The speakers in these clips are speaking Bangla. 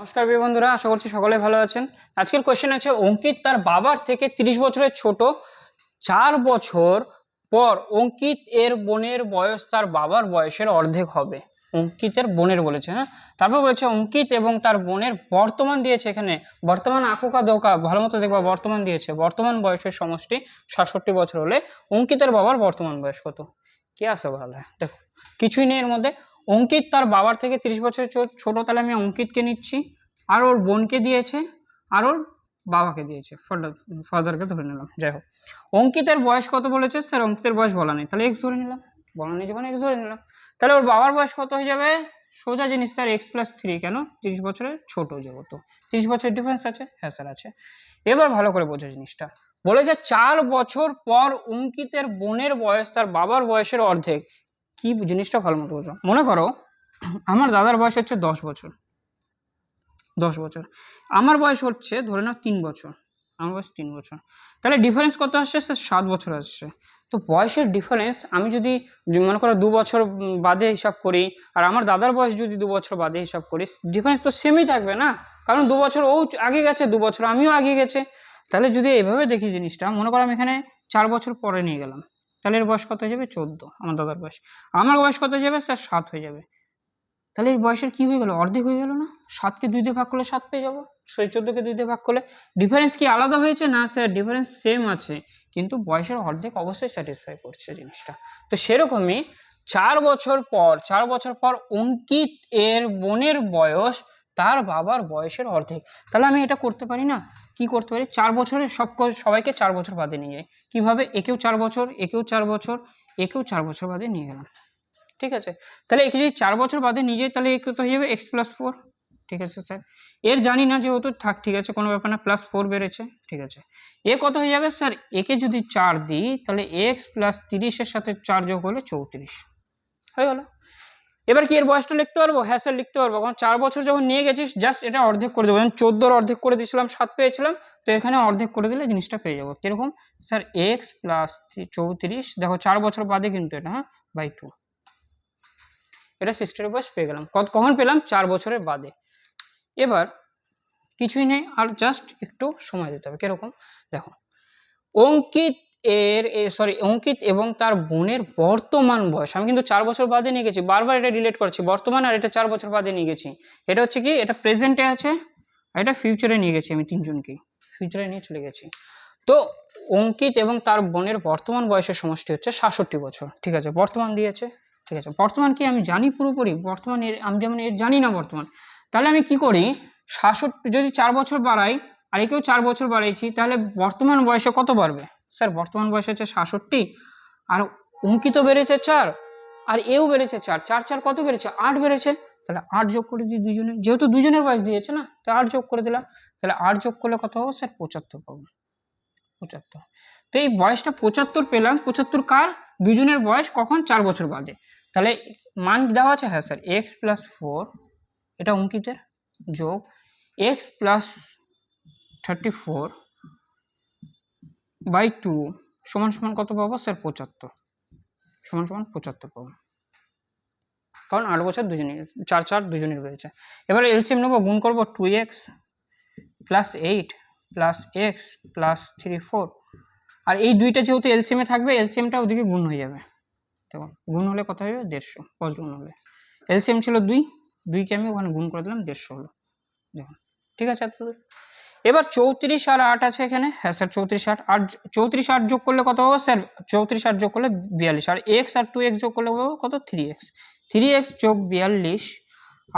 নমস্কার প্রিয় বন্ধুরা, আশা করছি সকলে ভালো আছেন। আজকের কোশ্চেন আছে অঙ্কিত তার বাবার থেকে 30 বছরের ছোট। 4 বছর পর অঙ্কিত এর বোনের বয়স তার বাবার বয়সের অর্ধেক হবে। অঙ্কিতের বোনের বলেছে, হ্যাঁ। তারপর বলেছে অঙ্কিত এবং তার বোনের বর্তমান দিয়েছে, এখানে বর্তমান আঁকুকা দোকা ভালো মতো দেখবা, বর্তমান দিয়েছে। বর্তমান বয়সের সমষ্টি 67 বছর হলে অঙ্কিতের বাবার বর্তমান বয়স কত? কি আসে ভালো? দেখো কিছুই নেই এর মধ্যে। অঙ্কিত তার বাবার থেকে 30 বছরের ছোট, তাহলে আমি অঙ্কিতকে নিচ্ছি, আর ওর বোনকে দিয়েছে, আর ওর বাবাকে দিয়েছে, ফাদারকে ধরে নিলাম। যাই হোক, অঙ্কিতের বয়স কত বলেছে স্যার? অঙ্কিতের বয়স বলা নেই, তাহলে এক্স ধরে নিলাম। বলা নেই যখন এক্স ধরে নিলাম, তাহলে ওর বাবার বয়স কত হয়ে যাবে? সোজা জিনিস স্যার, x+3। কেন? 30 বছরের ছোট যেহেতু, 30 বছরের ডিফারেন্স আছে। হ্যাঁ স্যার আছে। এবার ভালো করে বোঝো জিনিসটা। বলেছে 4 বছর পর অঙ্কিতের বোনের বয়স তার বাবার বয়সের অর্ধেক। কি জিনিসটা ভালো মতো বোঝো। মনে করো আমার দাদার বয়স হচ্ছে 10 বছর, 10 বছর। আমার বয়স হচ্ছে ধরে নাও 3 বছর, আমার বয়স 3 বছর। তাহলে ডিফারেন্স কত আসছে স্যার? 7 বছর আসছে। তো বয়সের ডিফারেন্স আমি যদি মনে করো 2 বছর বাদে হিসাব করি, আর আমার দাদার বয়স যদি 2 বছর বাদে হিসাব করি, ডিফারেন্স তো সেমই থাকবে না? কারণ 2 বছর ও আগে গেছে, 2 বছর আমিও আগে গেছে। তাহলে যদি এইভাবে দেখি জিনিসটা, মনে করো আমি এখানে 4 বছর পরে নিয়ে গেলাম, তাহলে এর বয়স কত হয়ে যাবে? 14। আমার দাদার বয়স। আমার বয়স কত হয়ে যাবে স্যার? 7 হয়ে যাবে। তাহলে এই বয়সের কি হয়ে গেল? অর্ধেক হয়ে গেল না? 7কে 2 দিয়ে ভাগ করলে 7 পেয়ে যাবো, 14কে 2 দিয়ে ভাগ করলে। ডিফারেন্স কি আলাদা হয়েছে? না স্যার, ডিফারেন্স সেম আছে, কিন্তু বয়সের অর্ধেক অবশ্যই স্যাটিসফাই করছে জিনিসটা। তো সেরকমই 4 বছর পর অঙ্কিত এর বোনের বয়স তার বাবার বয়সের অর্ধেক। তাহলে আমি এটা করতে পারি না? কি করতে পারি? 4 বছরের সবাইকে 4 বছর বাদে নিয়ে যাই। কিভাবে? একেও 4 বছর, একেও 4 বছর, একেও 4 বছর বাদে নিয়ে গেলাম। ঠিক আছে, তাহলে একে যদি 4 বছর বাদে নিয়ে যাই, তাহলে কত হয়ে যাবে? x+4। ঠিক আছে স্যার, এর জানি না যেহেতু, থাক, ঠিক আছে, কোনো ব্যাপার না, +4 বেড়েছে। ঠিক আছে, এ কত হয়ে যাবে স্যার? একে যদি 4 দিই, তাহলে x+30-এর সাথে 4 যোগ হলে 34 হয়ে গেল। এবার কি এর বয়সটা লিখতে পারবো? হ্যাঁ স্যার লিখতে পারবো, কারণ 4 বছর যখন নিয়ে গেছিস, জাস্ট এটা অর্ধেক করে দেবো। 14 অর্ধেক করে দিয়েছিলাম, 7 পেয়েছিলাম, তো এখানে অর্ধেক করে দিলে জিনিসটা পেয়ে যাবো। কিরকম স্যার? x+34, দেখো 4 বছর বাদে কিন্তু এটা, হ্যাঁ, বাই 2। এটা সিস্টের বয়স পেয়ে গেলাম। কখন পেলাম? 4 বছরের বাদে। এবার কিছুই নেই, আর জাস্ট একটু সময় দিতে হবে। কিরকম? দেখো, অঙ্কিত অঙ্কিত এবং তার বোনের বর্তমান বয়স আমি কিন্তু 4 বছর বাদে নিয়ে গেছি, বারবার এটা রিলেট করছি, বর্তমান আর এটা 4 বছর বাদে নিয়ে গেছি। এটা হচ্ছে কি, এটা প্রেজেন্টে আছে, আর এটা ফিউচারে নিয়ে গেছি। আমি তিনজনকেই ফিউচারে নিয়ে চলে গেছি। তো অঙ্কিত এবং তার বোনের বর্তমান বয়সের সমষ্টি হচ্ছে 67 বছর। ঠিক আছে, বর্তমান দিয়েছে। ঠিক আছে, বর্তমান কি আমি জানি পুরোপুরি? বর্তমান আমি যেমন এর জানি না বর্তমান। তাহলে আমি কি করি? 67 যদি 4 বছর বাড়াই, আর একেও 4 বছর বাড়াইছি, তাহলে বর্তমান বয়সে কত বাড়বে স্যার? বর্তমান বয়স হচ্ছে 67, আর অঙ্কিত বেড়েছে 4, আর এও বেড়েছে 4, 4 4 কত বেড়েছে? 8 বেড়েছে। তাহলে 8 যোগ করে দিই দুজনে, যেহেতু দুজনের বয়স দিয়েছে না, তো 8 যোগ করে দিলাম। তাহলে 8 যোগ করলে কত হবে স্যার? 75 পাবো। 75। তো এই বয়সটা 75 পেলাম। 75 কার? দুজনের বয়স কখন? 4 বছর বাদে। তাহলে মান দেওয়া আছে, হ্যাঁ স্যার, x+4, এটা অঙ্কিতের, যোগ x+34 বাই 2 সমান সমান কত পাবো স্যার? 75 সমান সমান 75 পাবো, কারণ 8 বছর দুজনের, 4 4 দুজনের রয়েছে। এবারে এলসিএম নেবো, গুণ করবো 2x + 8 + x + 3 4, আর এই দুইটা যেহেতু এলসিএমে থাকবে, এলসিএমটা ওদিকে গুণ হয়ে যাবে। দেখুন গুণ হলে কত হবে? 150, ক্রস গুণ হলে। এলসিএম ছিল 2, 2কে আমি ওখানে গুণ করে দিলাম, 150 হলো। দেখুন ঠিক আছে। এবার 34 আর 8 আছে এখানে, হ্যাঁ স্যার 34 8, আর 34 8 যোগ করলে কত হবে স্যার? 34 8 যোগ করলে 42, আর x আর 2x যোগ করলে হবে কত? 3x। 3x যোগ 42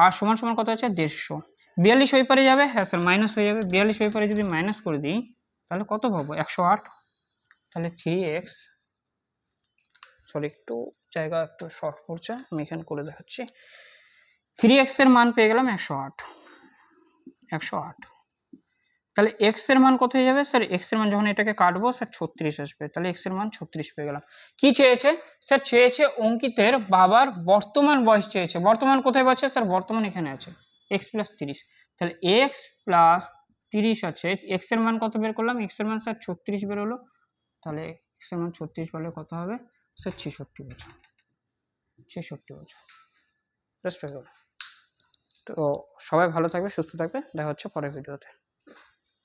আর সমান সমান কত আছে? 150। 42 হয়ে পারে যাবে, হ্যাঁ স্যার মাইনাস হয়ে যাবে। 42 হয়ে পারে যদি মাইনাস করে দিই, তাহলে কত পাবো? 108। তাহলে 3x, সরি একটু জায়গা একটু শর্ট পড়ছে, আমি এখানে করে দেখাচ্ছি। 3x এর মান পেয়ে গেলাম 108, 108। তাহলে x এর মান কত হয়ে যাবে স্যার? x এর মান যখন এটাকে কাটবো স্যার 36 আসবে, তাহলে x এর মান 36 পেয়ে গেলাম। কি চেয়েছে স্যার? চেয়েছে অঙ্কিতের বাবার বর্তমান বয়স চেয়েছে। বর্তমান কোথায় পাচ্ছে স্যার? বর্তমান এখানে আছে, x+30। তাহলে x+30 আছে, x এর মান কত বের করলাম? x এর মান স্যার 36 বের হলো। তাহলে x এর মান 36 বলে কত হবে স্যার? 66 বছর। 66 বছর, জাস্ট হয়ে গেল। তো সবাই ভালো থাকবে, সুস্থ থাকবে, দেখা হচ্ছে পরের ভিডিওতে।